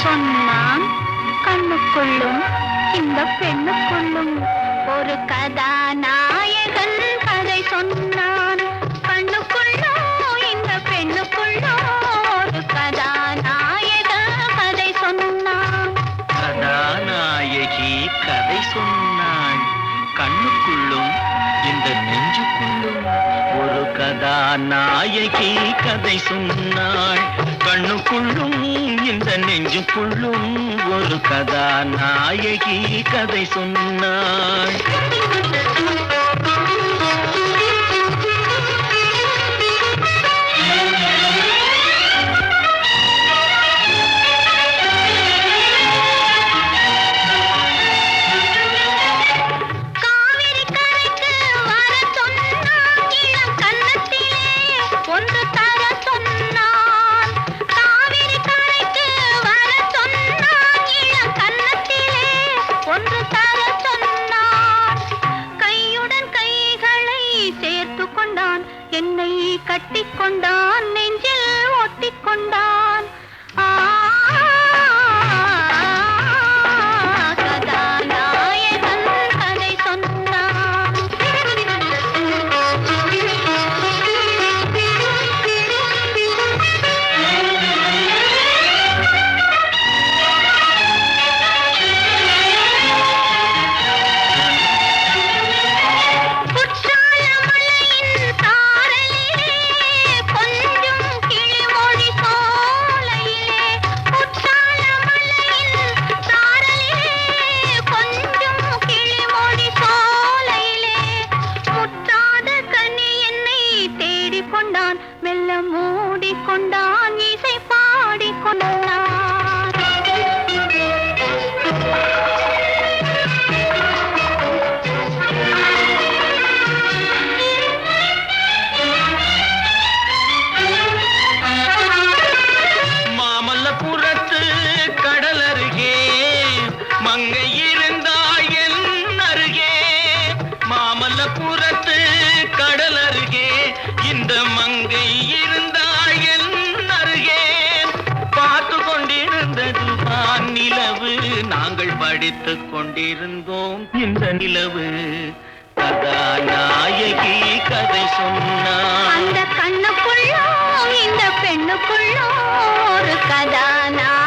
சொன்னான். கண்ணுக்குள்ளும் இந்த பெண்ணுக்குள்ளும் ஒரு கதாநாயகன் கதை சொன்னான். கண்ணுக்குள்ளும் இந்த பெண்ணுக்குள்ளும் ஒரு கதாநாயகன் கதை சொன்னான். கதாநாயகி கதை சொன்னாள். கண்ணுக்குள்ளும் இந்த நெஞ்சுக்குள்ளும் ஒரு கதாநாயகி கதை சொன்னாள். கண்ணுக்குள்ளும் இந்த நெஞ்சுக்குள்ளும் ஒரு கதாநாயகி கதை சொன்னாள். என்னை கட்டிக்கொண்டான், நெஞ்சில் ஒட்டிக்கொண்டான். கதாநாயகன் கதை சொன்னான். மெல்ல மூடிக்கொண்டான், இசை பாடிக்கொண்டான். மாமல்லபுரத்து கடல் அருகே மங்கை இருந்தாள் என் அருகே. மாமல்லபுரத்து கடல் அருகே இந்த மங்கை இருந்தாள் என் அருகே. பார்த்து கொண்டிருந்தது நிலவு, நாங்கள் படித்துக் கொண்டிருந்தோம் இந்த நிலவு. கதாநாயகி கதை சொன்னாள். அந்த கண்ணுக்குள்ளோ இந்த பெண்ணுக்குள்ளோ ஒரு கதாநாயகி